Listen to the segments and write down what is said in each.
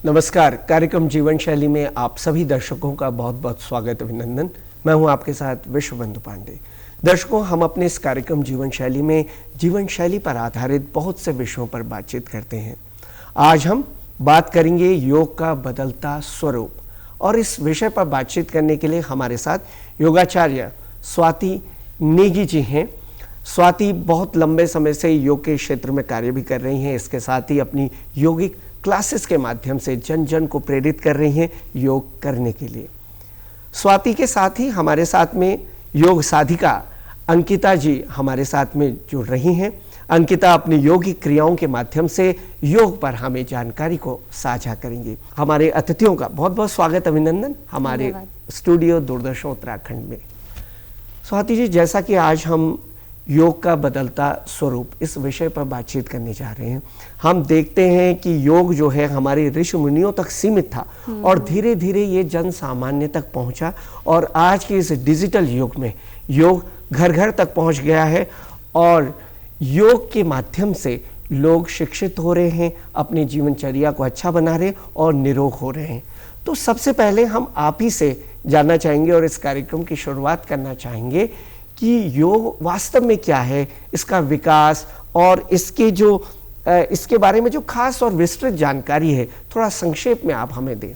नमस्कार। कार्यक्रम जीवन शैली में आप सभी दर्शकों का बहुत बहुत स्वागत, अभिनंदन। मैं हूं आपके साथ विश्वबंधु पांडे। दर्शकों, हम अपने इस कार्यक्रम जीवन शैली में जीवन शैली पर आधारित बहुत से विषयों पर बातचीत करते हैं। आज हम बात करेंगे योग का बदलता स्वरूप, और इस विषय पर बातचीत करने के लिए हमारे साथ योगाचार्य स्वाति नेगी जी हैं। स्वाति बहुत लंबे समय से योग के क्षेत्र में कार्य भी कर रही हैं। इसके साथ ही अपनी योगिक क्लासेस के माध्यम से जन जन को प्रेरित कर रही हैं योग करने के लिए। स्वाति के साथ ही हमारे साथ में योग साधिका अंकिता जी हमारे साथ में जुड़ रही हैं। अंकिता अपनी योगिक क्रियाओं के माध्यम से योग पर हमें जानकारी को साझा करेंगी। हमारे अतिथियों का बहुत बहुत स्वागत, अभिनंदन हमारे स्टूडियो दूरदर्शन उत्तराखंड में। स्वाति जी, जैसा कि आज हम योग का बदलता स्वरूप इस विषय पर बातचीत करने जा रहे हैं, हम देखते हैं कि योग जो है हमारे ऋषि मुनियों तक सीमित था और धीरे धीरे ये जन सामान्य तक पहुंचा, और आज के इस डिजिटल युग में योग घर घर तक पहुंच गया है और योग के माध्यम से लोग शिक्षित हो रहे हैं, अपनी जीवनचर्या को अच्छा बना रहे और निरोग हो रहे हैं। तो सबसे पहले हम आप ही से जानना चाहेंगे और इस कार्यक्रम की शुरुआत करना चाहेंगे कि योग वास्तव में क्या है, इसका विकास और इसके बारे में जो खास और विस्तृत जानकारी है, थोड़ा संक्षेप में आप हमें दें।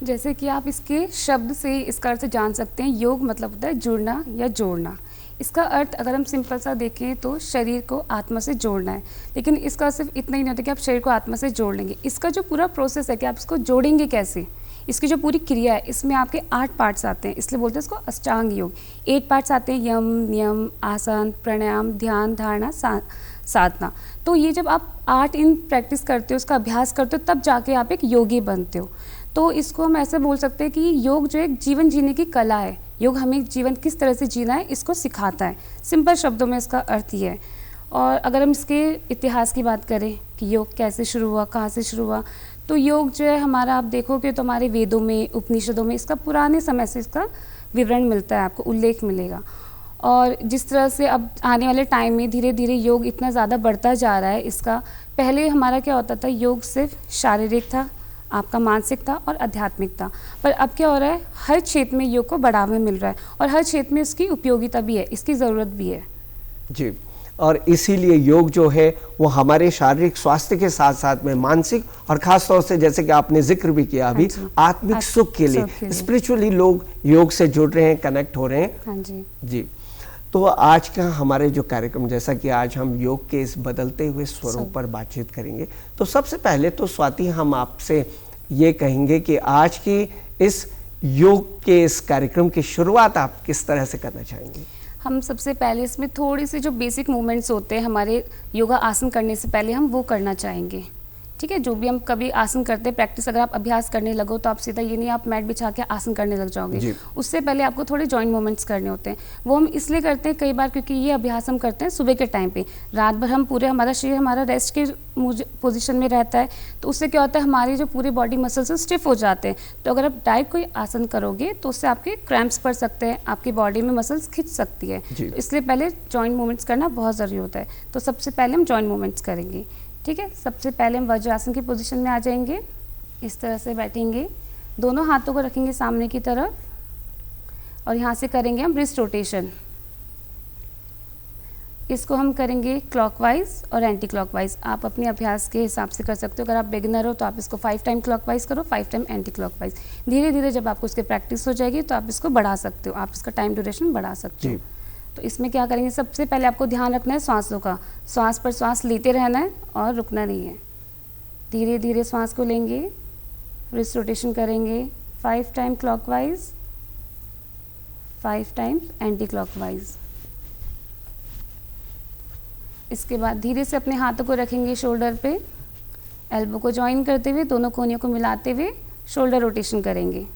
जैसे कि आप इसके शब्द से इसका अर्थ जान सकते हैं। योग मतलब होता है जुड़ना या जोड़ना। इसका अर्थ अगर हम सिंपल सा देखें तो शरीर को आत्मा से जोड़ना है, लेकिन इसका सिर्फ इतना ही नहीं होता कि आप शरीर को आत्मा से जोड़ लेंगे। इसका जो पूरा प्रोसेस है कि आप इसको जोड़ेंगे कैसे, इसकी जो पूरी क्रिया है, इसमें आपके 8 पार्ट्स आते हैं, इसलिए बोलते हैं इसको अष्टांग योग। 8 पार्ट्स आते हैं, यम, नियम, आसन, प्राणायाम, ध्यान, धारणा, साधना। तो ये जब आप 8 इन प्रैक्टिस करते हो, उसका अभ्यास करते हो, तब जाके आप एक योगी बनते हो। तो इसको हम ऐसे बोल सकते हैं कि योग जो एक जीवन जीने की कला है। योग हमें जीवन किस तरह से जीना है इसको सिखाता है। सिंपल शब्दों में इसका अर्थ ये है। और अगर हम इसके इतिहास की बात करें कि योग कैसे शुरू हुआ, कहाँ से शुरू हुआ, तो योग जो है हमारा, आप देखोगे तो हमारे वेदों में, उपनिषदों में इसका पुराने समय से इसका विवरण मिलता है, आपको उल्लेख मिलेगा। और जिस तरह से अब आने वाले टाइम में धीरे धीरे योग इतना ज़्यादा बढ़ता जा रहा है, इसका पहले हमारा क्या होता था, योग सिर्फ शारीरिक था, आपका मानसिक था और आध्यात्मिक था। पर अब क्या हो रहा है, हर क्षेत्र में योग को बढ़ावा मिल रहा है और हर क्षेत्र में इसकी उपयोगिता भी है, इसकी ज़रूरत भी है जी। और इसीलिए योग जो है वो हमारे शारीरिक स्वास्थ्य के साथ साथ में मानसिक और खास तौर से, जैसे कि आपने जिक्र भी किया अभी, आत्मिक सुख के लिए स्पिरिचुअली लोग योग से जुड़ रहे हैं, कनेक्ट हो रहे हैं। हाँ जी जी। तो आज का हमारे जो कार्यक्रम, जैसा कि आज हम योग के इस बदलते हुए स्वरूप पर बातचीत करेंगे, तो सबसे पहले तो स्वाति, हम आपसे ये कहेंगे कि आज की इस योग के इस कार्यक्रम की शुरुआत आप किस तरह से करना चाहेंगे? हम सबसे पहले इसमें थोड़ी सी जो बेसिक मूवमेंट्स होते हैं हमारे योगा आसन करने से पहले, हम वो करना चाहेंगे। ठीक है, जो भी हम कभी आसन करते हैं, प्रैक्टिस अगर आप अभ्यास करने लगो तो आप सीधा ये नहीं आप मैट बिछा के आसन करने लग जाओगे। उससे पहले आपको थोड़े जॉइंट मूवमेंट्स करने होते हैं। वो हम इसलिए करते हैं कई बार क्योंकि ये अभ्यास हम करते हैं सुबह के टाइम पे, रात भर हम पूरे, हमारा शरीर हमारा रेस्ट के पोजीशन में रहता है, तो उससे क्या होता है, हमारी जो पूरे बॉडी मसल्स स्टिफ हो जाते हैं। तो अगर आप डायरेक्ट कोई आसन करोगे तो उससे आपके क्रैम्प्स पड़ सकते हैं, आपकी बॉडी में मसल्स खिंच सकती है, तो इसलिए पहले जॉइंट मूवमेंट्स करना बहुत ज़रूरी होता है। तो सबसे पहले हम जॉइंट मूवमेंट्स करेंगे। ठीक है, सबसे पहले हम वज्रासन की पोजीशन में आ जाएंगे। इस तरह से बैठेंगे, दोनों हाथों को रखेंगे सामने की तरफ और यहाँ से करेंगे हम रिस्ट रोटेशन। इसको हम करेंगे क्लॉकवाइज और एंटी क्लॉकवाइज। आप अपने अभ्यास के हिसाब से कर सकते हो। अगर आप बिगिनर हो तो आप इसको 5 टाइम क्लॉकवाइज करो, 5 टाइम एंटी क्लॉकवाइज। धीरे धीरे जब आपको उसकी प्रैक्टिस हो जाएगी तो आप इसको बढ़ा सकते हो, आप इसका टाइम ड्यूरेशन बढ़ा सकते हो। तो इसमें क्या करेंगे, सबसे पहले आपको ध्यान रखना है सांसों का। सांस पर सांस लेते रहना है और रुकना नहीं है। धीरे धीरे सांस को लेंगे, रिस्ट रोटेशन करेंगे, 5 time clockwise, 5 time anti clockwise. इसके बाद धीरे से अपने हाथों को रखेंगे शोल्डर पे, एल्बो को ज्वाइन करते हुए दोनों कोहनियों को मिलाते हुए शोल्डर रोटेशन करेंगे।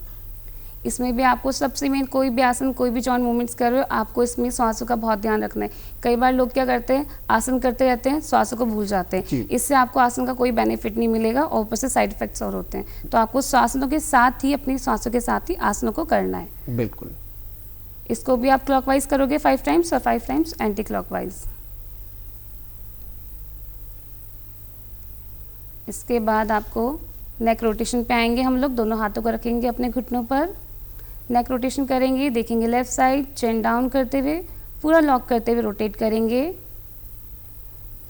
इसमें भी आपको सबसे मेन, कोई भी आसन, कोई भी जॉइंट मूवमेंट्स कर रहे हो, आपको इसमें श्वासों का बहुत ध्यान रखना है। कई बार लोग क्या करते हैं, आसन करते रहते हैं, श्वासों को भूल जाते हैं। इससे आपको आसन का कोई बेनिफिट नहीं मिलेगा और ऊपर से साइड इफेक्ट्स और होते हैं। तो आपको श्वासों के साथ ही, अपनी श्वासों के साथ ही आसनों को करना है। बिल्कुल। इसको भी आप क्लॉकवाइज करोगे 5 टाइम्स और 5 टाइम्स एंटी क्लॉकवाइज। इसके बाद आपको नेक रोटेशन पे आएंगे हम लोग, दोनों हाथों को रखेंगे अपने घुटनों पर, नेक रोटेशन करेंगे, देखेंगे लेफ्ट साइड, चेन डाउन करते हुए पूरा लॉक करते हुए रोटेट करेंगे।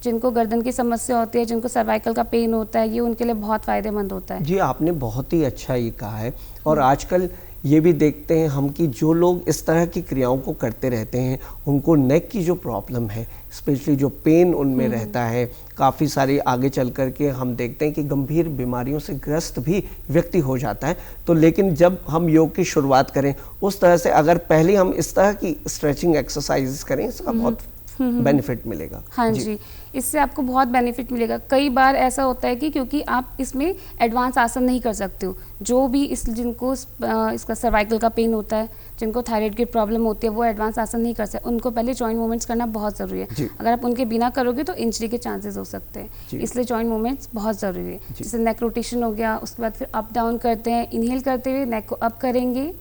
जिनको गर्दन की समस्या होती है, जिनको सर्वाइकल का पेन होता है, ये उनके लिए बहुत फ़ायदेमंद होता है। जी, आपने बहुत ही अच्छा ये कहा है। और आजकल ये भी देखते हैं हम कि जो लोग इस तरह की क्रियाओं को करते रहते हैं, उनको नेक की जो प्रॉब्लम है, स्पेशली जो पेन उनमें रहता है, काफ़ी सारी आगे चल कर के हम देखते हैं कि गंभीर बीमारियों से ग्रस्त भी व्यक्ति हो जाता है। तो लेकिन जब हम योग की शुरुआत करें उस तरह से, अगर पहले हम इस तरह की स्ट्रेचिंग एक्सरसाइज करें, इसका बहुत बेनिफिट मिलेगा। हाँ जी, इससे आपको बहुत बेनिफिट मिलेगा। कई बार ऐसा होता है कि क्योंकि आप इसमें एडवांस आसन नहीं कर सकते हो, जो भी जिनको इसका सर्वाइकल का पेन होता है, जिनको थायराइड की प्रॉब्लम होती है, वो एडवांस आसन नहीं कर सकते, उनको पहले जॉइंट मूवमेंट्स करना बहुत ज़रूरी है। अगर आप उनके बिना करोगे तो इंजरी के चांसेस हो सकते हैं, इसलिए जॉइंट मूवमेंट्स बहुत ज़रूरी है। जैसे नेक रोटेशन हो गया, उसके बाद फिर अप डाउन करते हैं, इनहेल करते हुए नेक को अप करेंगे,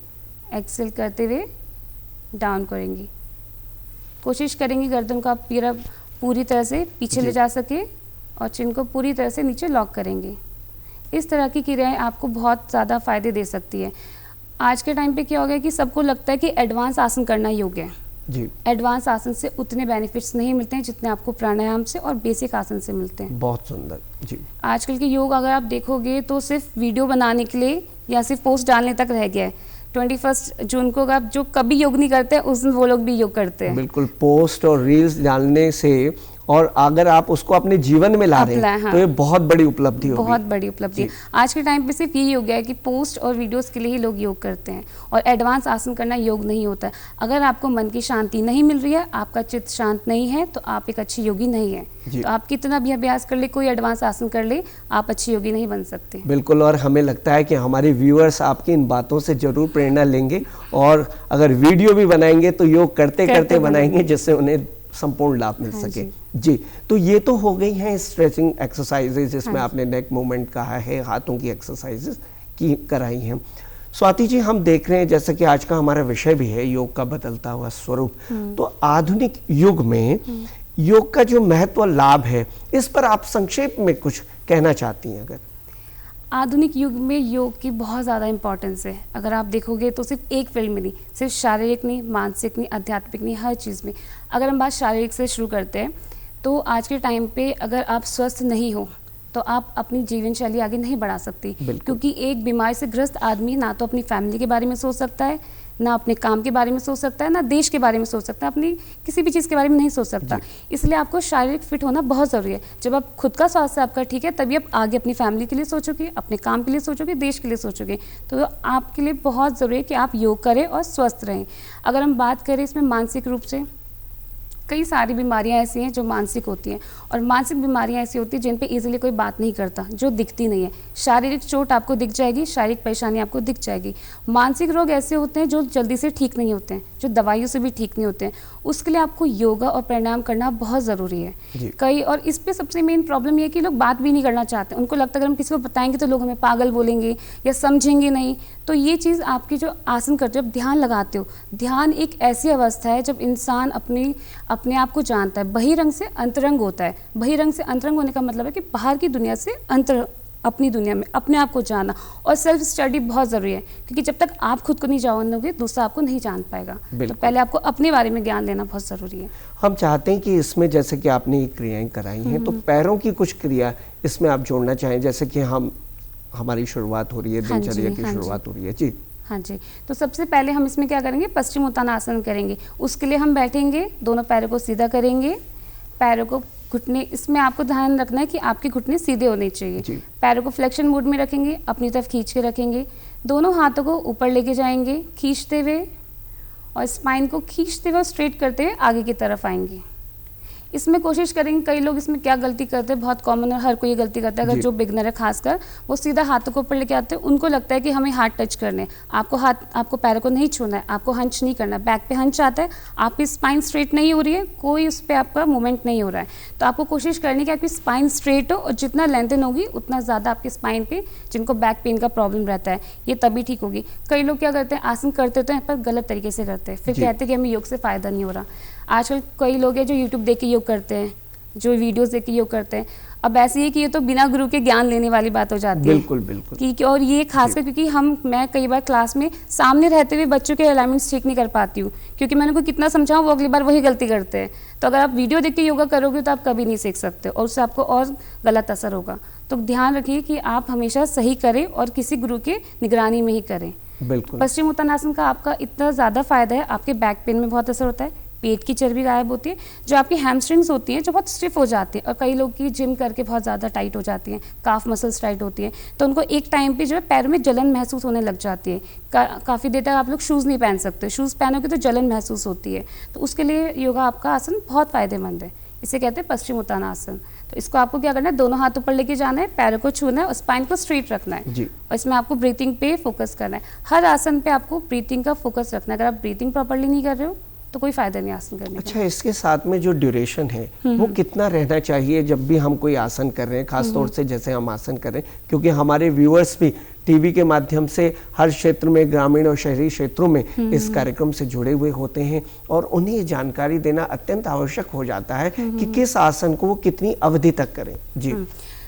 एक्सेल करते हुए डाउन करेंगे। कोशिश करेंगे गर्दन को आप पूरी तरह से पीछे ले जा सके और चिन को पूरी तरह से नीचे लॉक करेंगे। इस तरह की क्रियाएं आपको बहुत ज़्यादा फायदे दे सकती है। आज के टाइम पे क्या हो गया कि सबको लगता है कि एडवांस आसन करना योग्य है जी। एडवांस आसन से उतने बेनिफिट्स नहीं मिलते हैं जितने आपको प्राणायाम से और बेसिक आसन से मिलते हैं। बहुत सुंदर जी। आजकल के योग अगर आप देखोगे तो सिर्फ वीडियो बनाने के लिए या सिर्फ पोस्ट डालने तक रह गया है। 21 जून को आप जो कभी योग नहीं करते उस दिन वो लोग भी योग करते हैं। बिल्कुल, पोस्ट और रील्स डालने से, और अगर आप उसको अपने जीवन में ला रहे हैं हाँ। तो ये बहुत बड़ी उपलब्धि होगी। बहुत बड़ी उपलब्धि है। आज के टाइम पे सिर्फ यही हो गया है कि पोस्ट और वीडियोस के लिए ही लोग योग करते हैं और एडवांस आसन करना योग नहीं होता है। अगर आपको मन की शांति नहीं मिल रही है, आपका चित्त शांत नहीं है, तो आप एक अच्छी योगी नहीं है। तो आप कितना भी अभ्यास कर ले, कोई एडवांस आसन कर ले, आप अच्छी योगी नहीं बन सकते। बिल्कुल, और हमें लगता है कि हमारे व्यूअर्स आपकी इन बातों से जरूर प्रेरणा लेंगे और अगर वीडियो भी बनाएंगे तो योग करते करते बनाएंगे, जिससे उन्हें संपूर्ण लाभ मिल सके जी। तो ये तो हो गई हैं स्ट्रेचिंग एक्सरसाइजेज, जिसमें आपने नेक मूवमेंट कहा है, हाथों की एक्सरसाइजेज की कराई हैं। स्वाति जी, हम देख रहे हैं जैसा कि आज का हमारा विषय भी है योग का बदलता हुआ स्वरूप, तो आधुनिक युग में योग का जो महत्व लाभ है, इस पर आप संक्षेप में कुछ कहना चाहती हैं? अगर आधुनिक युग में योग की बहुत ज़्यादा इम्पोर्टेंस है। अगर आप देखोगे तो सिर्फ एक फील्ड में नहीं, सिर्फ शारीरिक नहीं, मानसिक नहीं, आध्यात्मिक नहीं, हर चीज़ में। अगर हम बात शारीरिक से शुरू करते हैं तो आज के टाइम पे अगर आप स्वस्थ नहीं हो तो आप अपनी जीवन शैली आगे नहीं बढ़ा सकती, क्योंकि एक बीमारी से ग्रस्त आदमी ना तो अपनी फैमिली के बारे में सोच सकता है, ना अपने काम के बारे में सोच सकता है, ना देश के बारे में सोच सकता है, अपनी किसी भी चीज़ के बारे में नहीं सोच सकता। इसलिए आपको शारीरिक फिट होना बहुत ज़रूरी है। जब आप खुद का स्वास्थ्य आपका ठीक है, तभी आप आगे अपनी फैमिली के लिए सोचोगे, अपने काम के लिए सोचोगे, देश के लिए सोचोगे। तो आपके लिए बहुत ज़रूरी है कि आप योग करें और स्वस्थ रहें। अगर हम बात करें इसमें मानसिक रूप से, कई सारी बीमारियां ऐसी हैं जो मानसिक होती हैं, और मानसिक बीमारियां ऐसी होती हैं जिन पे इजीली कोई बात नहीं करता, जो दिखती नहीं है। शारीरिक चोट आपको दिख जाएगी, शारीरिक परेशानी आपको दिख जाएगी। मानसिक रोग ऐसे होते हैं जो जल्दी से ठीक नहीं होते हैं, जो दवाइयों से भी ठीक नहीं होते हैं। उसके लिए आपको योगा और प्राणायाम करना बहुत ज़रूरी है। कई और इस पर सबसे मेन प्रॉब्लम ये है कि लोग बात भी नहीं करना चाहते। उनको लगता है अगर हम किसी को बताएंगे तो लोग हमें पागल बोलेंगे या समझेंगे नहीं। तो ये चीज़ आपकी जो आसन करते हो, जब ध्यान लगाते हो, ध्यान एक ऐसी अवस्था है जब इंसान अपने आप को जानता है। बहिरंग से अंतरंग होता है। बहिरंग से अंतरंग होने का मतलब है कि बाहर की दुनिया से अपनी दुनिया में अपने आप को जानना। और सेल्फ स्टडी बहुत ज़रूरी है, क्योंकि जब तक आप खुद को नहीं जानोगे दूसरा आपको नहीं जान पाएगा। तो पहले आपको अपने बारे में ज्ञान लेना बहुत ज़रूरी है। हम चाहते हैं कि इसमें जैसे कि आपने ये क्रियाएं कराई हैं, तो पैरों की कुछ क्रिया इसमें आप जोड़ना चाहें, जैसे कि हमारी शुरुआत हो रही है, दिनचर्या की शुरुआत हो रही है जी। हाँ जी, तो सबसे पहले हम इसमें क्या करेंगे, पश्चिमोत्तानासन करेंगे। उसके लिए हम बैठेंगे, दोनों पैरों को सीधा करेंगे, पैरों को घुटने, इसमें आपको ध्यान रखना है कि आपके घुटने सीधे होने चाहिए। पैरों को फ्लेक्शन मोड में रखेंगे, अपनी तरफ खींच के रखेंगे, दोनों हाथों को ऊपर लेके जाएंगे खींचते हुए, और स्पाइन को खींचते हुए स्ट्रेट करते हुए आगे की तरफ आएंगे। इसमें कोशिश करेंगे, कई लोग इसमें क्या गलती करते हैं, बहुत कॉमन है, हर कोई ये गलती करता है। अगर जो बिगनर है खासकर, वो सीधा हाथों को ऊपर लेके आते हैं, उनको लगता है कि हमें हाथ टच करने, आपको पैरों को नहीं छूना है, आपको हंच नहीं करना। बैक पे हंच आता है, आपकी स्पाइन स्ट्रेट नहीं हो रही है, कोई उस पर आपका मूवमेंट नहीं हो रहा है। तो आपको कोशिश करनी कि आपकी स्पाइन स्ट्रेट हो, और जितना लेंथन होगी उतना ज़्यादा आपकी स्पाइन पे, जिनको बैक पेन का प्रॉब्लम रहता है, ये तभी ठीक होगी। कई लोग क्या करते हैं, आसन करते तो हैं पर गलत तरीके से करते हैं, फिर कहते हैं कि हमें योग से फ़ायदा नहीं हो रहा। आजकल कई लोग हैं जो यूट्यूब देख के योग करते हैं, जो वीडियोस देख के योग करते हैं। अब ऐसे ही कि ये तो बिना गुरु के ज्ञान लेने वाली बात हो जाती है। बिल्कुल बिल्कुल। और ये खासकर क्योंकि मैं कई बार क्लास में सामने रहते हुए बच्चों के अलाइनमेंट्स ठीक नहीं कर पाती हूँ, क्योंकि मैंने उनको कितना समझाऊं वो अगली बार वही गलती करते हैं। तो अगर आप वीडियो देख के योगा करोगे तो आप कभी नहीं सीख सकते और उससे आपको और गलत असर होगा। तो ध्यान रखिए कि आप हमेशा सही करें और किसी गुरु के निगरानी में ही करें। बिल्कुल। पश्चिमोत्तानासन का आपका इतना ज़्यादा फायदा है, आपके बैक पेन में बहुत असर होता है, पेट की चर्बी गायब होती है, जो आपकी हैमस्ट्रिंग्स होती हैं जो बहुत स्टिफ हो जाती हैं, और कई लोग की जिम करके बहुत ज़्यादा टाइट हो जाती हैं, काफ मसल्स टाइट होती हैं, तो उनको एक टाइम पे जो है पैरों में जलन महसूस होने लग जाती है। काफ़ी देर तक आप लोग शूज़ नहीं पहन सकते, शूज़ पहनोगे तो जलन महसूस होती है। तो उसके लिए योगा आपका आसन बहुत फ़ायदेमंद है, इसे कहते हैं पश्चिमोत्तानासन। तो इसको आपको क्या करना है, दोनों हाथ ऊपर लेके जाना है, पैरों को छूना है और स्पाइन को स्ट्रेट रखना है जी। और इसमें आपको ब्रीथिंग पे फोकस करना है। हर आसन पे आपको ब्रीथिंग का फोकस रखना है। अगर आप ब्रीथिंग प्रॉपर्ली नहीं कर रहे हो तो कोई फायदा नहीं आसन करने का। अच्छा, इसके साथ में जो ड्यूरेशन है वो कितना रहना चाहिए जब भी हम कोई आसन कर रहे हैं, खास तौर से जैसे हम आसन कर रहे हैं, क्योंकि हमारे व्यूअर्स भी टीवी के माध्यम से हर क्षेत्र में, ग्रामीण और शहरी क्षेत्रों में इस कार्यक्रम से जुड़े हुए होते हैं और उन्हें ये जानकारी देना अत्यंत आवश्यक हो जाता है कि किस आसन को वो कितनी अवधि तक करें। जी।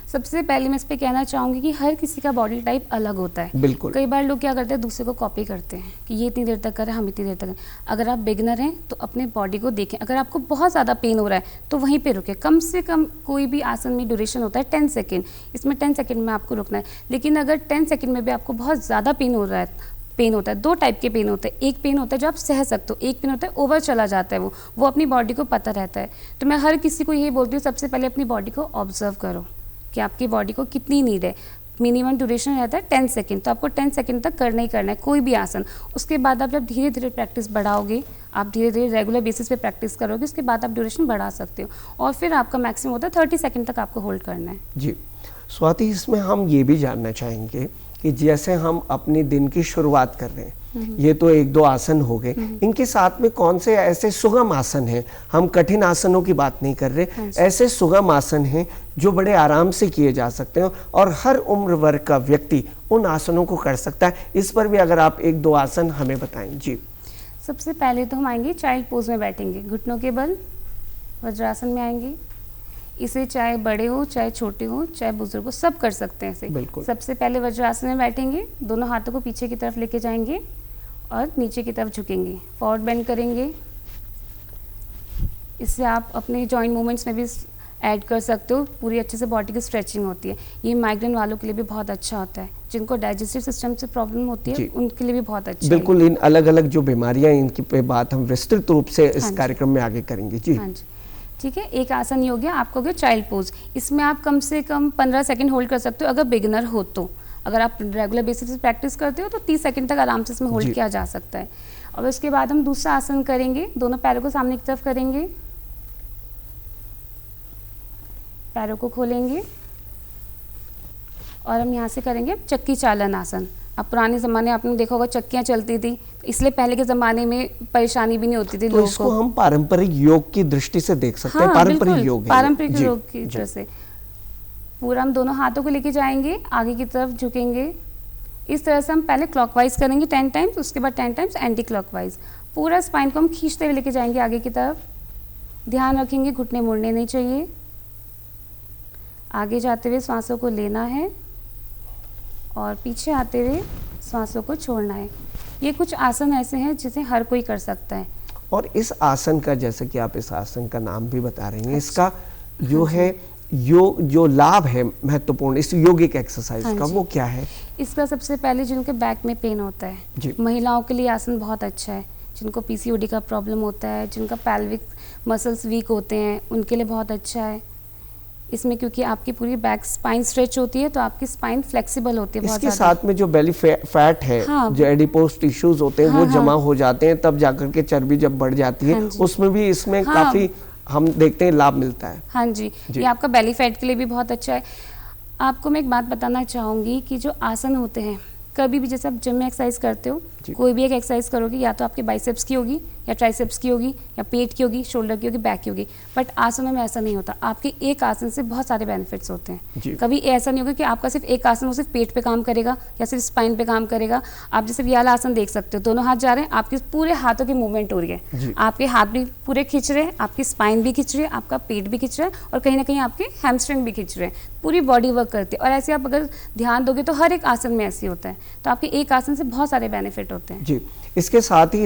सबसे पहले मैं इस पे कहना चाहूँगी कि हर किसी का बॉडी टाइप अलग होता है। बिल्कुल। कई बार लोग क्या करते हैं, दूसरे को कॉपी करते हैं कि ये इतनी देर तक करें, हम इतनी देर तक करें। अगर आप बिगनर हैं तो अपने बॉडी को देखें। अगर आपको बहुत ज़्यादा पेन हो रहा है तो वहीं पे रुकें। कम से कम कोई भी आसन में ड्यूरेशन होता है 10 सेकेंड, इसमें 10 सेकेंड में आपको रुकना है। लेकिन अगर 10 सेकेंड में भी आपको बहुत ज़्यादा पेन होता है, दो टाइप के पेन होते हैं। एक पेन होता है जो आप सह सकते हो, एक पेन होता है ओवर चला जाता है, वो अपनी बॉडी को पता रहता है। तो मैं हर किसी को यही बोलती हूँ, सबसे पहले अपनी बॉडी को ऑब्जर्व करो कि आपकी बॉडी को कितनी नीड है। मिनिमम ड्यूरेशन रहता है 10 सेकेंड, तो आपको 10 सेकेंड तक करना ही करना है कोई भी आसन। उसके बाद आप जब धीरे धीरे प्रैक्टिस बढ़ाओगे, आप धीरे धीरे रेगुलर बेसिस पे प्रैक्टिस करोगे, उसके बाद आप ड्यूरेशन बढ़ा सकते हो और फिर आपका मैक्सिमम होता है 30 सेकेंड तक आपको होल्ड करना है। जी स्वाति, इसमें हम ये भी जानना चाहेंगे कि जैसे हम अपने दिन की शुरुआत कर रहे हैं, ये तो एक दो आसन हो गए, इनके साथ में कौन से ऐसे सुगम आसन हैं, हम कठिन आसनों की बात नहीं कर रहे, ऐसे सुगम आसन हैं जो बड़े आराम से किए जा सकते हैं और हर उम्र वर्ग का व्यक्ति उन आसनों को कर सकता है। इस पर भी अगर आप एक दो आसन हमें बताएं। जी। सबसे पहले तो हम आएंगे चाइल्ड पोज में बैठेंगे, घुटनों के बल वज्रासन में आएंगे। इसे चाहे बड़े हो, चाहे छोटे हो, चाहे बुजुर्ग हो, सब कर सकते हैं इसे। बिल्कुल। सबसे पहले वज्रासन में बैठेंगे, दोनों हाथों को पीछे की तरफ लेके जाएंगे और नीचे की तरफ झुकेंगे, फॉरवर्ड बेंड करेंगे। इससे आप अपने जॉइंट मूवमेंट्स में भी ऐड कर सकते हो, पूरी अच्छे से बॉडी की स्ट्रेचिंग होती है। ये माइग्रेन वालों के लिए भी बहुत अच्छा होता है, जिनको डाइजेस्टिव सिस्टम से प्रॉब्लम होती है उनके लिए भी बहुत अच्छा है। बिल्कुल, इन अलग अलग जो बीमारियां इनकी पे बात हम विस्तृत रूप से इस कार्यक्रम में आगे करेंगे। जी हाँ जी, ठीक है। एक आसन ये हो गया, आपको हो गया चाइल्ड पोज। इसमें आप कम से कम 15 सेकंड होल्ड कर सकते हो अगर बिगिनर हो तो। अगर आप रेगुलर बेसिस पे प्रैक्टिस करते हो तो 30 सेकंड तक आराम से इसमें होल्ड किया जा सकता है। और उसके बाद हम दूसरा आसन करेंगे, दोनों पैरों को सामने की तरफ करेंगे, पैरों को खोलेंगे और हम यहाँ से करेंगे चक्की चालन आसन। अब पुराने ज़माने आपने देखा होगा चक्कियाँ चलती थी, इसलिए पहले के ज़माने में परेशानी भी नहीं होती थी लोगों को। इसको हम पारंपरिक योग की दृष्टि से देख सकते हैं। हाँ, पारंपरिक योग है। पारंपरिक योग की तरह से पूरा हम दोनों हाथों को लेके जाएंगे, आगे की तरफ झुकेंगे। इस तरह से हम पहले क्लॉकवाइज करेंगे 10 टाइम्स, उसके बाद 10 टाइम्स एंटी क्लॉकवाइज। पूरा स्पाइन को हम खींचते हुए लेके जाएंगे आगे की तरफ। ध्यान रखेंगे घुटने मुड़ने नहीं चाहिए। आगे जाते हुए सांसों को लेना है और पीछे आते हुए सांसों को छोड़ना है। ये कुछ आसन ऐसे हैं जिसे हर कोई कर सकता है। और इस आसन का, जैसे कि आप इस आसन का नाम भी बता रही हैं, इसका जो है योग जो लाभ है महत्वपूर्ण इस योगिक एक्सरसाइज का, वो क्या है? इसका सबसे पहले जिनके बैक में पेन होता है, महिलाओं के लिए आसन बहुत अच्छा है। जिनको पीसीओडी का प्रॉब्लम होता है, जिनका पैल्विक मसल्स वीक होते हैं, उनके लिए बहुत अच्छा है। इसमें क्योंकि आपकी पूरी बैक स्पाइन स्ट्रेच होती है तो आपकी स्पाइन फ्लेक्सिबल होती है बहुत इसके साथ में जो बेली फैट है, जो एडिपोज टिश्यूज होते हैं, वो जमा हो जाते हैं, तब जाकर के चर्बी जब बढ़ जाती है, उसमें भी इसमें काफी हम देखते हैं लाभ मिलता है। हाँ जी, ये आपका बेली फैट के लिए भी बहुत अच्छा है। आपको मैं एक बात बताना चाहूँगी कि जो आसन होते हैं, कभी भी जैसे आप जिम में एक्सरसाइज करते हो, कोई भी एक एक्सरसाइज करोगे, या तो आपके बाइसेप्स की होगी या ट्राइसेप्स की होगी, या पेट की होगी, शोल्डर की होगी, बैक की होगी। बट आसनों में ऐसा नहीं होता, आपके एक आसन से बहुत सारे बेनिफिट्स होते हैं। कभी ऐसा नहीं होगा कि आपका सिर्फ एक आसन वो सिर्फ पेट पे काम करेगा या सिर्फ स्पाइन पे काम करेगा। आप जैसे ये वाला आसन देख सकते हो, दोनों हाथ जा रहे हैं, आपके पूरे हाथों की मूवमेंट हो रही है, आपके हाथ भी पूरे खींच रहे हैं, आपकी स्पाइन भी खींच रही है, आपका पेट भी खींच रहा है, और कहीं ना कहीं आपके हैमस्ट्रिंग भी खींच रहे हैं, पूरी बॉडी वर्क करती है। और ऐसे आप अगर ध्यान दोगे तो हर एक आसन में ऐसे होता है, तो आपके एक आसन से बहुत सारे बेनिफिट होते हैं। जी, इसके साथ ही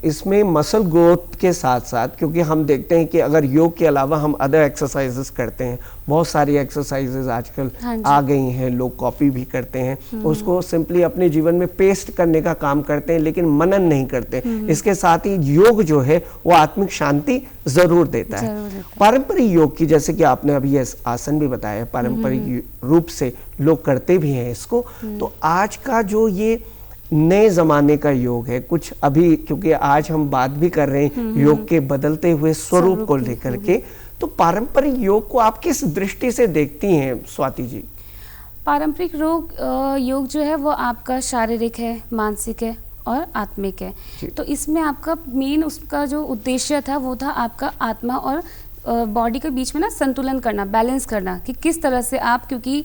इसमें मसल ग्रोथ के साथ साथ, क्योंकि हम देखते हैं कि अगर योग के अलावा हम अदर एक्सरसाइजेस करते हैं, बहुत सारी एक्सरसाइजेस आजकल आ गई हैं, लोग कॉपी भी करते हैं, उसको सिंपली अपने जीवन में पेस्ट करने का काम करते हैं, लेकिन मनन नहीं करते। इसके साथ ही योग जो है वो आत्मिक शांति जरूर देता है। पारंपरिक योग की, जैसे कि आपने अभी ये आसन भी बताया, पारंपरिक रूप से लोग करते भी हैं इसको, तो आज का जो ये नए जमाने का योग है, कुछ अभी, क्योंकि आज हम बात भी कर रहे हैं योग के बदलते हुए स्वरूप को लेकर के, तो पारंपरिक योग को आप किस दृष्टि से देखती हैं स्वाति जी? पारंपरिक योग जो है वो आपका शारीरिक है, मानसिक है और आत्मिक है। तो इसमें आपका मेन उसका जो उद्देश्य था वो था आपका आत्मा और बॉडी के बीच में ना संतुलन करना, बैलेंस करना, कि किस तरह से आप, क्योंकि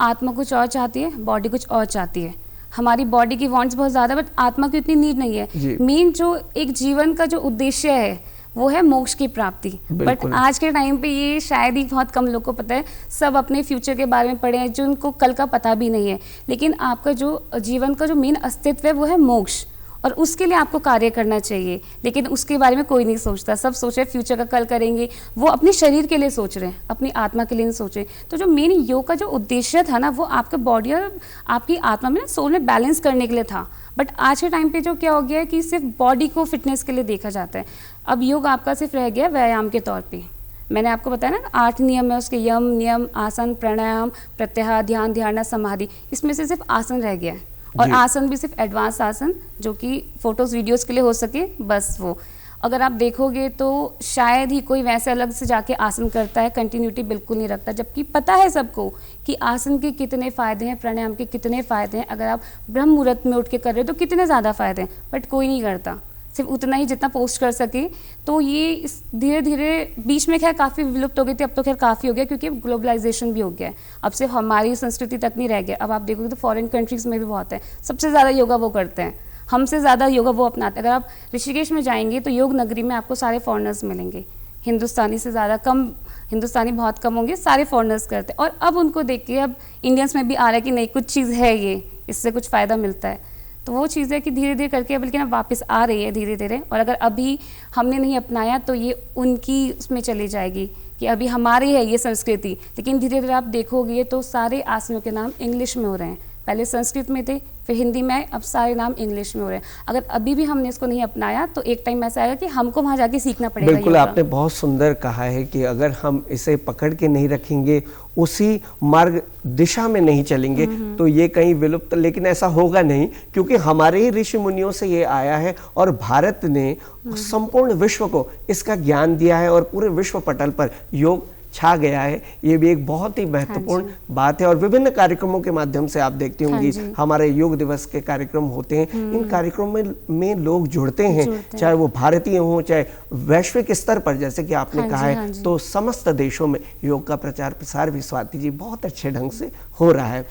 आत्मा कुछ और चाहती है, बॉडी कुछ और चाहती है। हमारी बॉडी की वांट्स बहुत ज़्यादा, बट आत्मा की उतनी नीड नहीं है। मेन जो एक जीवन का जो उद्देश्य है वो है मोक्ष की प्राप्ति। बट आज के टाइम पे ये शायद ही बहुत कम लोग को पता है। सब अपने फ्यूचर के बारे में पढ़े हैं, जो उनको कल का पता भी नहीं है। लेकिन आपका जो जीवन का जो मेन अस्तित्व है वो है मोक्ष, और उसके लिए आपको कार्य करना चाहिए। लेकिन उसके बारे में कोई नहीं सोचता, सब सोच रहे फ्यूचर का कल करेंगे, वो अपने शरीर के लिए सोच रहे हैं, अपनी आत्मा के लिए नहीं सोच रहे। तो जो मेन योग का जो उद्देश्य था ना, वो आपके बॉडी और आपकी आत्मा में, सोल में बैलेंस करने के लिए था। बट आज के टाइम पे जो क्या हो गया है कि सिर्फ बॉडी को फिटनेस के लिए देखा जाता है। अब योग आपका सिर्फ रह गया व्यायाम के तौर पे। मैंने आपको बताया ना 8 नियम है उसके, यम, नियम, आसन, प्राणायाम, प्रत्याहार, ध्यान, धारणा, समाधि। इसमें से सिर्फ आसन रह गया है, और आसन भी सिर्फ एडवांस आसन, जो कि फोटोज वीडियोस के लिए हो सके, बस वो। अगर आप देखोगे तो शायद ही कोई वैसे अलग से जाके आसन करता है, कंटिन्यूटी बिल्कुल नहीं रखता। जबकि पता है सबको कि आसन के कितने फ़ायदे हैं, प्राणायाम के कितने फ़ायदे हैं। अगर आप ब्रह्म मुहूर्त में उठ के कर रहे हो तो कितने ज़्यादा फ़ायदे हैं, बट कोई नहीं करता, सिर्फ उतना ही जितना पोस्ट कर सके। तो ये धीरे धीरे बीच में खैर काफ़ी विलुप्त हो गई थी, अब तो खैर काफ़ी हो गया, क्योंकि अब ग्लोबलाइजेशन भी हो गया है। अब सिर्फ हमारी संस्कृति तक नहीं रह गया, अब आप देखोगे तो फॉरेन कंट्रीज़ में भी बहुत है। सबसे ज़्यादा योगा वो करते हैं, हमसे ज़्यादा योगा वो अपनाते हैं। अगर आप ऋषिकेश में जाएंगे तो योग नगरी में आपको सारे फॉरेनर्स मिलेंगे, हिंदुस्तानी से ज़्यादा कम, हिंदुस्तानी बहुत कम होंगे, सारे फॉरेनर्स करते हैं। और अब उनको देख के अब इंडियंस में भी आ रहा है कि नहीं, कुछ चीज़ है ये, इससे कुछ फ़ायदा मिलता है। तो वो चीज़ है कि धीरे धीरे करके अब लेकिन अब वापस आ रही है धीरे धीरे। और अगर अभी हमने नहीं अपनाया तो ये उनकी उसमें चली जाएगी कि अभी हमारी है ये संस्कृति। लेकिन धीरे धीरे आप देखोगे तो सारे आसनों के नाम इंग्लिश में हो रहे हैं। पहले संस्कृत में थे, फिर हिंदी में, अब सारे नाम इंग्लिश में हो रहे हैं। अगर अभी भी हमने इसको नहीं अपनाया तो एक टाइम ऐसा आएगा कि हमको वहाँ जाके सीखना पड़ेगा। बिल्कुल, आपने बहुत सुंदर कहा है कि अगर हम इसे पकड़ के नहीं रखेंगे, उसी मार्ग दिशा में नहीं चलेंगे तो ये कहीं विलुप्त, लेकिन ऐसा होगा नहीं, क्योंकि हमारे ही ऋषि मुनियों से ये आया है और भारत ने संपूर्ण विश्व को इसका ज्ञान दिया है और पूरे विश्व पटल पर योग छा गया है। ये भी एक बहुत ही महत्वपूर्ण बात है। और विभिन्न कार्यक्रमों के माध्यम से आप देखती होंगी, हमारे योग दिवस के कार्यक्रम होते हैं, इन कार्यक्रमों में लोग जुड़ते हैं, चाहे वो भारतीय हों चाहे वैश्विक स्तर पर, जैसे कि आपने कहा है, तो समस्त देशों में योग का प्रचार प्रसार भी स्वाति जी बहुत अच्छे ढंग से हो रहा है।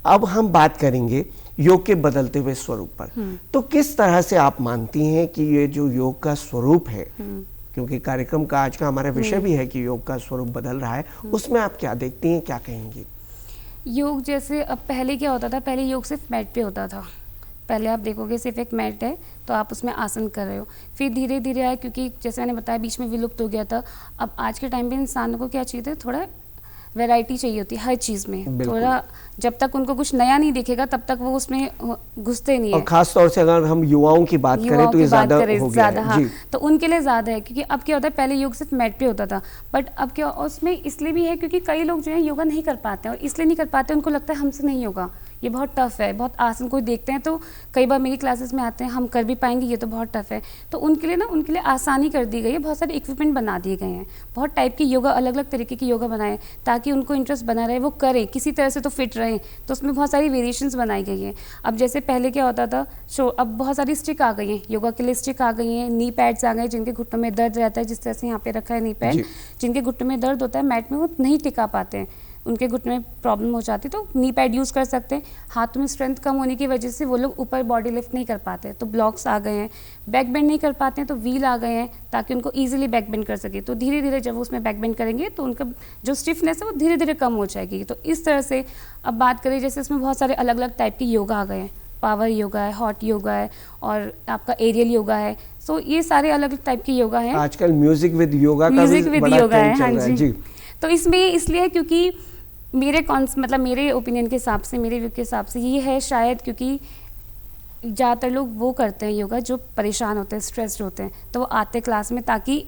अब हम बात करेंगे योग के बदलते हुए स्वरूप पर। तो किस तरह से आप मानती हैं कि ये जो योग का स्वरूप है, क्योंकि कार्यक्रम का आज का हमारा विषय भी है कि योग का स्वरूप बदल रहा है, उसमें आप क्या देखती हैं, क्या कहेंगी? योग जैसे अब पहले क्या होता था, पहले योग सिर्फ मैट पे होता था। पहले आप देखोगे सिर्फ एक मैट है तो आप उसमें आसन कर रहे हो। फिर धीरे धीरे आया, क्योंकि जैसे मैंने बताया बीच में विलुप्त हो गया था। अब आज के टाइम पे इंसानों को क्या चाहिए था, थोड़ा वैरायटी चाहिए होती है हर चीज़ में। थोड़ा जब तक उनको कुछ नया नहीं दिखेगा तब तक वो उसमें घुसते नहीं है। और खास तौर से अगर हम युवाओं की बात करें तो ये ज़्यादा हो गया है। हाँ, तो उनके लिए ज़्यादा है, क्योंकि अब क्या होता है, पहले योग सिर्फ मैट पे होता था, बट अब क्या उसमें इसलिए भी है क्योंकि कई लोग जो है योगा नहीं कर पाते हैं। और इसलिए नहीं कर पाते, उनको लगता है हमसे नहीं होगा, ये बहुत टफ है, बहुत आसान कोई देखते हैं तो कई बार मेरी क्लासेस में आते हैं हम कर भी पाएंगे, ये तो बहुत टफ है। तो उनके लिए ना, उनके लिए आसानी कर दी गई है, बहुत सारे इक्विपमेंट बना दिए गए हैं, बहुत टाइप की योगा, अलग अलग तरीके की योगा बनाए ताकि उनको इंटरेस्ट बना रहे, वो करें किसी तरह से तो फिट रहें। तो उसमें बहुत सारी वेरिएशंस बनाई गई हैं। अब जैसे पहले क्या होता था, अब बहुत सारी स्टिक आ गई हैं, योगा के लिए स्टिक आ गई हैं, नी पैड्स आ गए, जिनके घुटनों में दर्द रहता है, जिस तरह से यहाँ पे रखा है नी पैड, जिनके घुटनों में दर्द होता है मैट में वो नहीं टिका पाते हैं, उनके घुटने में प्रॉब्लम हो जाती है, तो नी पैड यूज़ कर सकते हैं। हाथों में स्ट्रेंथ कम होने की वजह से वो लोग ऊपर बॉडी लिफ्ट नहीं कर पाते, तो ब्लॉक्स आ गए हैं। बैक बेंड नहीं कर पाते हैं तो व्हील आ गए हैं ताकि उनको ईजिली बैक बेंड कर सके। तो धीरे धीरे जब वो उसमें बैक बेंड करेंगे तो उनका जो स्टिफनेस है वो धीरे धीरे कम हो जाएगी। तो इस तरह से अब बात करें, जैसे इसमें बहुत सारे अलग अलग टाइप की योगा आ गए हैं, पावर योगा है, हॉट योगा है और आपका एरियल योगा है। सो ये सारे अलग अलग टाइप की योगा है। आजकल म्यूजिक विद योगा का भी बड़ा ट्रेंड चल रहा है। जी, तो इसमें इसलिए है क्योंकि मतलब मेरे ओपिनियन के हिसाब से, मेरे व्यू के हिसाब से ये है शायद क्योंकि ज़्यादातर लोग वो करते हैं योगा जो परेशान होते हैं, स्ट्रेस्ड होते हैं, तो वो आते क्लास में, ताकि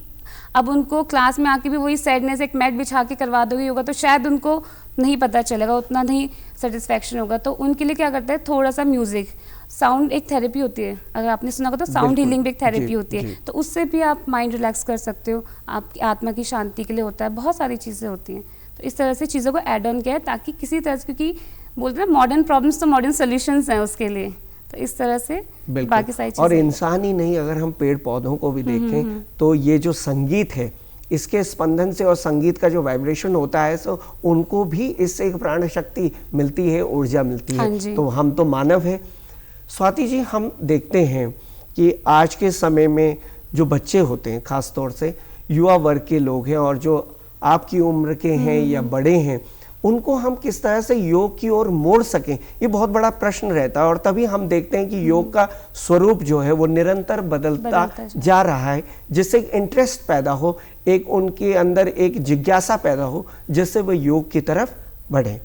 अब उनको क्लास में आके भी वही सैडनेस, एक मैट बिछा के करवा दोगे योगा तो शायद उनको नहीं पता चलेगा, उतना नहीं सेटिस्फैक्शन होगा। तो उनके लिए क्या करते हैं, थोड़ा सा म्यूज़िक, साउंड एक थेरेपी होती है, अगर आपने सुना होगा तो साउंड हीलिंग भी एक थेरेपी होती है, तो उससे भी आप माइंड रिलैक्स कर सकते हो, आपकी आत्मा की शांति के लिए होता है, बहुत सारी चीज़ें होती हैं। तो इस तरह से चीज़ों को ऐड ऑन किया है ताकि किसी तरह से, क्योंकि बोलते हैं मॉडर्न प्रॉब्लम्स तो मॉडर्न सोल्यूशंस हैं उसके लिए, तो इस तरह से बाकी सारी चीज़ें। और इंसान ही नहीं, अगर हम पेड़ पौधों को भी देखें तो ये जो संगीत है, इसके स्पंदन से और संगीत का जो वाइब्रेशन होता है, तो उनको भी इससे एक प्राण शक्ति मिलती है, ऊर्जा मिलती है। तो हम तो मानव है। स्वाति जी, हम देखते हैं कि आज के समय में जो बच्चे होते हैं, खास तौर से युवा वर्ग के लोग हैं और जो आपकी उम्र के हैं या बड़े हैं, उनको हम किस तरह से योग की ओर मोड़ सकें, ये बहुत बड़ा प्रश्न रहता है। और तभी हम देखते हैं कि योग का स्वरूप जो है वो निरंतर बदलता जा रहा है, जिससे एक इंटरेस्ट पैदा हो, एक उनके अंदर एक जिज्ञासा पैदा हो, जिससे वो योग की तरफ बढ़े।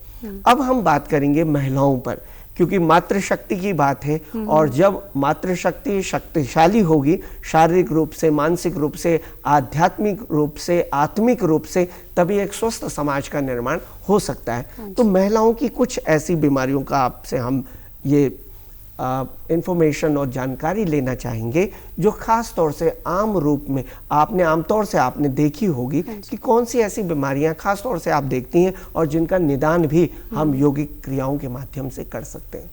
अब हम बात करेंगे महिलाओं पर, क्योंकि मातृशक्ति की बात है, और जब मातृशक्ति शक्तिशाली होगी, शारीरिक रूप से, मानसिक रूप से, आध्यात्मिक रूप से, आत्मिक रूप से, तभी एक स्वस्थ समाज का निर्माण हो सकता है। तो महिलाओं की कुछ ऐसी बीमारियों का आपसे हम ये इंफॉर्मेशन और जानकारी लेना चाहेंगे जो खास तौर से आम रूप में आमतौर से आपने देखी होगी कि कौन सी ऐसी बीमारियां खास तौर से आप देखती हैं और जिनका निदान भी हम योगिक क्रियाओं के माध्यम से कर सकते हैं।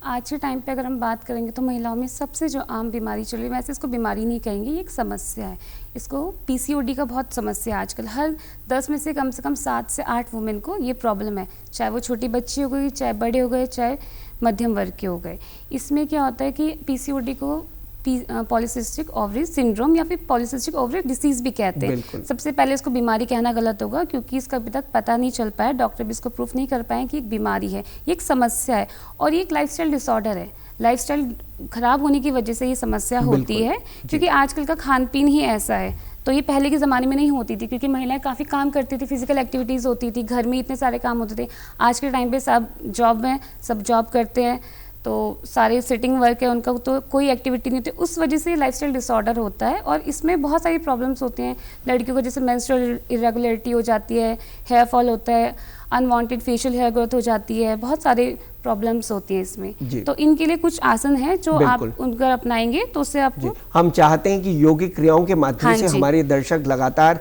आज के टाइम पे अगर हम बात करेंगे तो महिलाओं में सबसे जो आम बीमारी चल रही है, वैसे इसको बीमारी नहीं कहेंगे, ये एक समस्या है। इसको पीसीओडी का बहुत समस्या है आजकल, हर 10 में से कम 7 से 8 वुमेन को ये प्रॉब्लम है, चाहे वो छोटी बच्ची हो गई, चाहे बड़े हो गए, चाहे मध्यम वर्ग के हो गए। इसमें क्या होता है कि पीसीओडी को पॉलीसिस्टिक ओवरी सिंड्रोम या फिर पॉलीसिस्टिक ओवरी डिसीज भी कहते हैं। सबसे पहले इसको बीमारी कहना गलत होगा क्योंकि इसका अभी तक पता नहीं चल पाया, डॉक्टर भी इसको प्रूफ नहीं कर पाए कि एक बीमारी है, ये एक समस्या है और ये एक लाइफस्टाइल डिसऑर्डर है। लाइफस्टाइल खराब होने की वजह से ये समस्या होती है क्योंकि आजकल का खान पीन ही ऐसा है। तो ये पहले के ज़माने में नहीं होती थी क्योंकि महिलाएं काफ़ी काम करती थी, फिजिकल एक्टिविटीज़ होती थी, घर में इतने सारे काम होते थे। आज के टाइम पे सब जॉब में, सब जॉब करते हैं तो सारे सिटिंग वर्क है उनका, तो कोई एक्टिविटी नहीं होती, उस वजह से लाइफस्टाइल डिसऑर्डर होता है और इसमें बहुत सारी प्रॉब्लम्स होती हैं। लड़कियों को जैसे मेंस्ट्रुअल इरेगुलरिटी हो जाती है, हेयर फॉल होता है, अनवांटेड फेशियल हेयर ग्रोथ हो जाती है, बहुत सारे प्रॉब्लम्स होती हैं इसमें। तो इनके लिए कुछ आसन हैं जो आप उनका अपनाएंगे तो उससे आपको, हम चाहते हैं कि योगिक क्रियाओं के माध्यम से हमारे दर्शक लगातार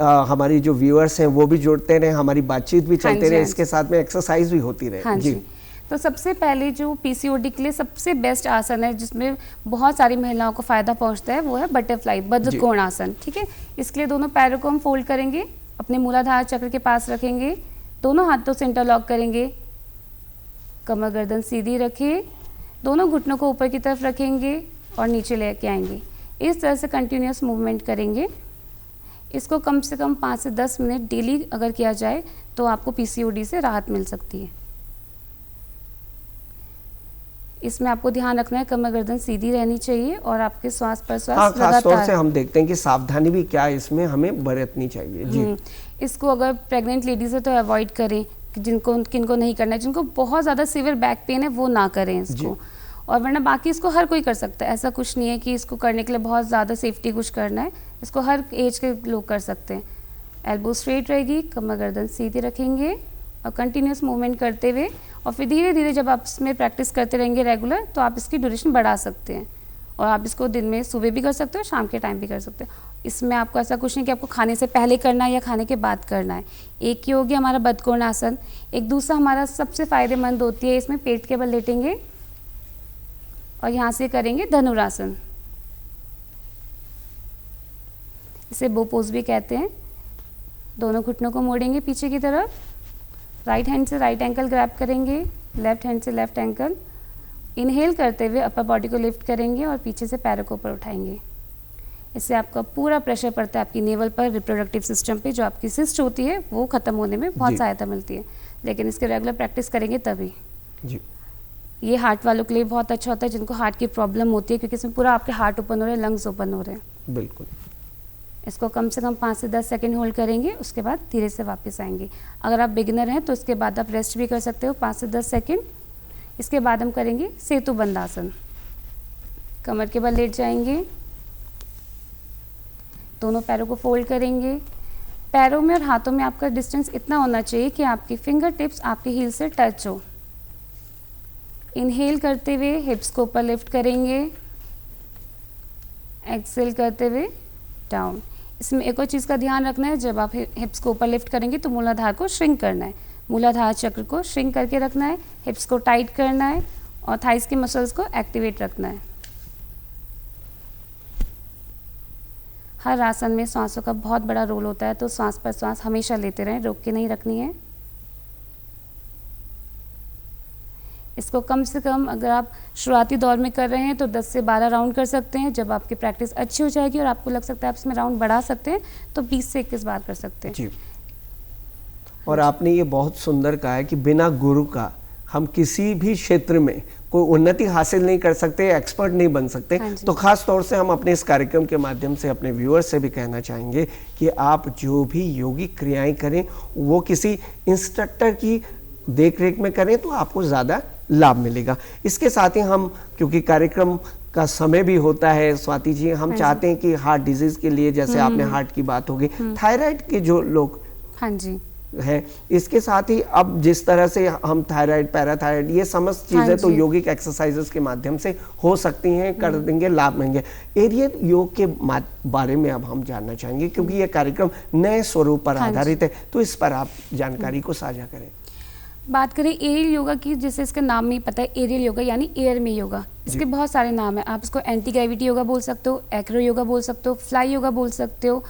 हमारी जो व्यूअर्स हैं वो भी जुड़ते रहे, हमारी बातचीत भी चलते रहे, इसके साथ में एक्सरसाइज भी होती रहे। जी, तो सबसे पहले जो पीसीओडी के लिए सबसे बेस्ट आसन है जिसमें बहुत सारी महिलाओं को फायदा पहुंचता है वो है बटरफ्लाई, बद्रकोण आसन। ठीक है, इसके लिए दोनों पैरों को हम फोल्ड करेंगे, अपने मूलाधार चक्र के पास रखेंगे, दोनों हाथों से इंटरलॉक करेंगे, कमर गर्दन सीधी रखिए, दोनों घुटनों को ऊपर की तरफ रखेंगे और नीचे लेके आएंगे। इस तरह से कंटिन्यूस मूवमेंट करेंगे। इसको कम से कम 5 से 10 मिनट डेली अगर किया जाए तो आपको पीसीओडी से राहत मिल सकती है। इसमें आपको ध्यान रखना है कमर गर्दन सीधी रहनी चाहिए और आपके श्वास प्रश्वास लगातार। खास तौर से हम देखते हैं कि सावधानी भी क्या इसमें हमें बरतनी चाहिए। जी, इसको अगर प्रेग्नेंट लेडीज है तो अवॉइड करें, किनको नहीं करना है, जिनको बहुत ज़्यादा सीवियर बैक पेन है वो ना करें इसको, और वरना बाकी इसको हर कोई कर सकता है। ऐसा कुछ नहीं है कि इसको करने के लिए बहुत ज़्यादा सेफ्टी कुछ करना है, इसको हर एज के लोग कर सकते हैं। एल्बो स्ट्रेट रहेगी, कमर गर्दन सीधी रखेंगे और कंटिन्यूस मूवमेंट करते हुए और फिर धीरे धीरे जब आप इसमें प्रैक्टिस करते रहेंगे रेगुलर, तो आप इसकी ड्यूरेशन बढ़ा सकते हैं। और आप इसको दिन में सुबह भी कर सकते हो, शाम के टाइम भी कर सकते हो। इसमें आपको ऐसा कुछ नहीं कि आपको खाने से पहले करना है या खाने के बाद करना है। एक ये हो गया हमारा बदकोण आसन। एक दूसरा हमारा सबसे फ़ायदेमंद होती है, इसमें पेट के बल लेटेंगे और यहाँ से करेंगे धनुरासन। इसे बो पोज भी कहते हैं। दोनों घुटनों को मोड़ेंगे पीछे की तरफ, राइट हैंड से राइट एंकल ग्रैब करेंगे, लेफ्ट हैंड से लेफ्ट एंकल। इनहेल करते हुए अपर बॉडी को लिफ्ट करेंगे और पीछे से पैरों को ऊपर उठाएंगे। इससे आपका पूरा प्रेशर पड़ता है आपकी नेवल पर, रिप्रोडक्टिव सिस्टम पे। जो आपकी सिस्ट होती है वो ख़त्म होने में बहुत सहायता मिलती है, लेकिन इसके रेगुलर प्रैक्टिस करेंगे तभी जी। ये हार्ट वालों के लिए बहुत अच्छा होता है, जिनको हार्ट की प्रॉब्लम होती है, क्योंकि इसमें पूरा आपके हार्ट ओपन हो रहे हैं, लंग्स ओपन हो रहे हैं। बिल्कुल। इसको कम से कम 5 से 10 सेकंड होल्ड करेंगे, उसके बाद धीरे से वापस आएंगे। अगर आप बिगिनर हैं तो इसके बाद आप रेस्ट भी कर सकते हो 5 से 10 सेकंड। इसके बाद हम करेंगे सेतु बंद आसन। कमर के बल लेट जाएंगे, दोनों पैरों को फोल्ड करेंगे। पैरों में और हाथों में आपका डिस्टेंस इतना होना चाहिए कि आपकी फिंगर टिप्स आपके हील से टच हो। इनहेल करते हुए हिप्स को ऊपर लिफ्ट करेंगे, एक्सेल करते हुए डाउन। इसमें एक और चीज़ का ध्यान रखना है, जब आप हिप्स को ऊपर लिफ्ट करेंगे तो मूलाधार को श्रिंक करना है। मूलाधार चक्र को श्रिंक करके रखना है, हिप्स को टाइट करना है और थाइस के मसल्स को एक्टिवेट रखना है। हर आसन में सांसों का बहुत बड़ा रोल होता है, तो सांस पर सांस हमेशा लेते रहें, रोक के नहीं रखनी है। इसको कम से कम अगर आप शुरुआती दौर में कर रहे हैं तो 10 से 12 राउंड कर सकते हैं। जब आपकी प्रैक्टिस अच्छी हो जाएगी और आपको लग सकता है आप इसमें राउंड बढ़ा सकते हैं तो 20 से 21 बार कर सकते हैं जी। और आपने ये बहुत सुंदर कहा है कि बिना गुरु का हम किसी भी क्षेत्र में कोई उन्नति हासिल नहीं कर सकते, एक्सपर्ट नहीं बन सकते। तो खास तौर से हम अपने इस कार्यक्रम के माध्यम से अपने व्यूअर्स से भी कहना चाहेंगे कि आप जो भी योगिक क्रियाएं करें वो किसी इंस्ट्रक्टर की देखरेख में करें तो आपको ज़्यादा लाभ मिलेगा। इसके साथ ही हम, क्योंकि कार्यक्रम का समय भी होता है स्वाति जी, हम चाहते हैं कि हार्ट डिजीज के लिए, जैसे आपने हार्ट की बात हो गई, थायराइड के जो लोग है, इसके साथ ही अब जिस तरह से हम थायराइड, पैराथायराइड, ये समस्त चीजें तो योगिक एक्सरसाइजेस के माध्यम से हो सकती हैं, कर देंगे, लाभ मिलेंगे। एरियल योग के बारे में अब हम जानना चाहेंगे, क्योंकि ये कार्यक्रम नए स्वरूप पर आधारित है, तो इस पर आप जानकारी को साझा करें। बात करें एरियल योगा की, जैसे इसका नाम में ही पता है, एरियल योगा यानी एयर में योगा। इसके बहुत सारे नाम हैं। आप इसको एंटी ग्रेविटी योगा बोल सकते हो, एक्रो योगा बोल सकते हो, फ्लाई योगा बोल सकते हो।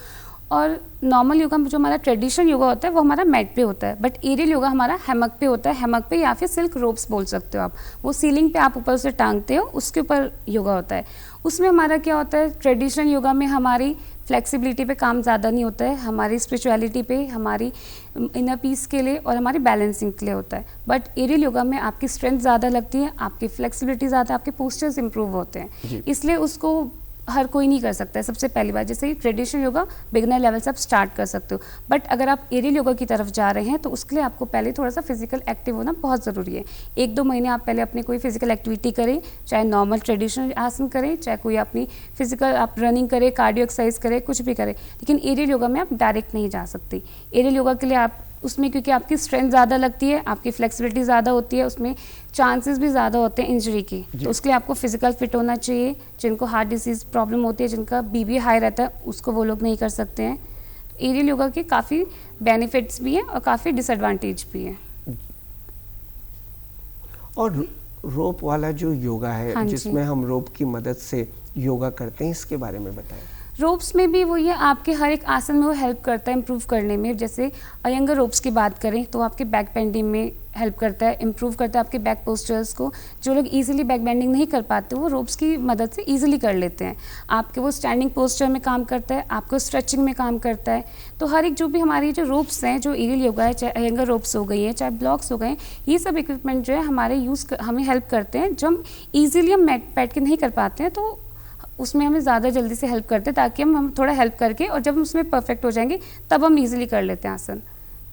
और नॉर्मल योगा में जो हमारा ट्रेडिशनल योगा होता है वो हमारा मैट पे होता है, बट एरियल योगा हमारा हैमक पे होता है। हैमक पे या फिर सिल्क रोप्स बोल सकते हो आप, वो सीलिंग पे आप ऊपर उसे टांगते हो, उसके ऊपर योगा होता है। उसमें हमारा क्या होता है, ट्रेडिशनल योगा में हमारी फ्लेक्सिबिलिटी पे काम ज़्यादा नहीं होता है, हमारी स्पिरिचुअलिटी पे, हमारी इनर पीस के लिए और हमारी बैलेंसिंग के लिए होता है। बट एरियल योगा में आपकी स्ट्रेंथ ज़्यादा लगती है, आपकी फ्लेक्सिबिलिटी ज़्यादा, आपके पोस्चर्स इंप्रूव होते हैं, इसलिए उसको हर कोई नहीं कर सकता है। सबसे पहली बात, जैसे ट्रेडिशनल योगा बिगिनर लेवल से आप स्टार्ट कर सकते हो, बट अगर आप एरियल योगा की तरफ जा रहे हैं तो उसके लिए आपको पहले थोड़ा सा फिजिकल एक्टिव होना बहुत ज़रूरी है। 1-2 महीने आप पहले अपनी कोई फिजिकल एक्टिविटी करें, चाहे नॉर्मल ट्रेडिशनल आसन करें, चाहे कोई अपनी फिजिकल आप रनिंग करें, कार्डियो एक्सरसाइज करें, कुछ भी करें, लेकिन एरियल योगा में आप डायरेक्ट नहीं जा सकते। एरियल योगा के लिए आप उसमें, क्योंकि आपकी स्ट्रेंथ ज़्यादा लगती है, आपकी फ्लेक्सिबिलिटी ज़्यादा होती है, उसमें चांसेस भी ज़्यादा होते हैं इंजरी की, तो उसके लिए आपको फिजिकल फिट होना चाहिए। जिनको हार्ट डिजीज़ प्रॉब्लम होती है, जिनका बीपी हाई रहता है, उसको वो लोग नहीं कर सकते हैं। एरियल योगा के काफ़ी बेनिफिट्स भी हैं और काफ़ी डिसएडवांटेज भी हैं। और रोप वाला जो योगा है, जिसमें हम रोप की मदद से योगा करते हैं, इसके बारे में बताएं। रोप्स में भी वही है, आपके हर एक आसन में वो हेल्प करता है इम्प्रूव करने में। जैसे अयंगर रोप्स की बात करें तो आपके बैक बेंडिंग में हेल्प करता है, इम्प्रूव करता है आपके बैक पोस्चर्स को। जो लोग इजीली बैक बेंडिंग नहीं कर पाते वो रोप्स की मदद से इजीली कर लेते हैं। आपके वो स्टैंडिंग पोस्चर में काम करता है, आपको स्ट्रेचिंग में काम करता है। तो हर एक जो भी हमारी जो रोप्स हैं, जो एरियल योगा है, चाहे अयंगर रोप्स हो गई हैं, चाहे ब्लॉक्स हो गए, ये सब इक्विपमेंट जो है हमारे हमें हेल्प करते हैं। जो हम ईजिली हम बैठ के नहीं कर पाते हैं तो उसमें हमें ज़्यादा जल्दी से हेल्प करते हैं, ताकि हम थोड़ा हेल्प करके और जब हम उसमें परफेक्ट हो जाएंगे तब हम इजीली कर लेते हैं आसन।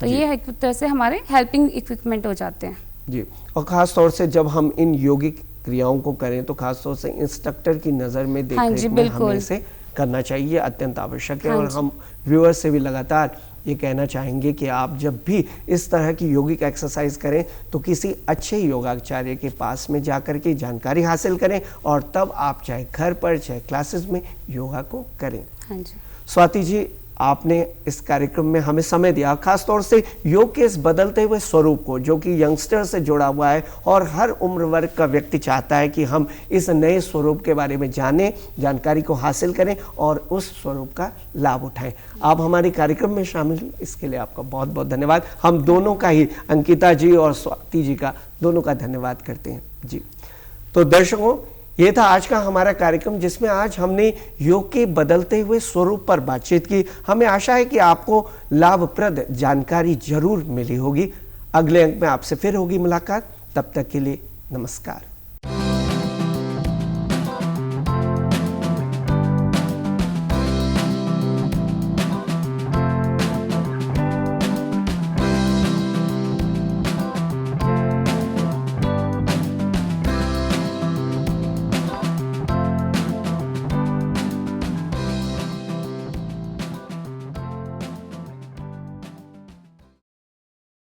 तो ये एक तरह से हमारे हेल्पिंग इक्विपमेंट हो जाते हैं जी। और ख़ास तौर से जब हम इन यौगिक क्रियाओं को करें तो खास तौर से इंस्ट्रक्टर की नज़र में देखरेख में हमें इसे करना चाहिए, अत्यंत आवश्यक है। और हम व्यूअर्स से भी लगातार ये कहना चाहेंगे कि आप जब भी इस तरह की योगिक एक्सरसाइज करें तो किसी अच्छे योगाचार्य के पास में जाकर के जानकारी हासिल करें और तब आप चाहे घर पर चाहे क्लासेस में योगा को करें। हाँ जी। स्वाति जी, आपने इस कार्यक्रम में हमें समय दिया, खास तौर से योग के इस बदलते हुए स्वरूप को, जो कि यंगस्टर से जुड़ा हुआ है और हर उम्र वर्ग का व्यक्ति चाहता है कि हम इस नए स्वरूप के बारे में जानें, जानकारी को हासिल करें और उस स्वरूप का लाभ उठाएं। आप हमारे कार्यक्रम में शामिल हुए, इसके लिए आपका बहुत बहुत धन्यवाद। हम दोनों का ही, अंकिता जी और स्वाति जी का, दोनों का धन्यवाद करते हैं जी। तो दर्शकों, ये था आज का हमारा कार्यक्रम, जिसमें आज हमने योग के बदलते हुए स्वरूप पर बातचीत की। हमें आशा है कि आपको लाभप्रद जानकारी जरूर मिली होगी। अगले अंक में आपसे फिर होगी मुलाकात। तब तक के लिए नमस्कार।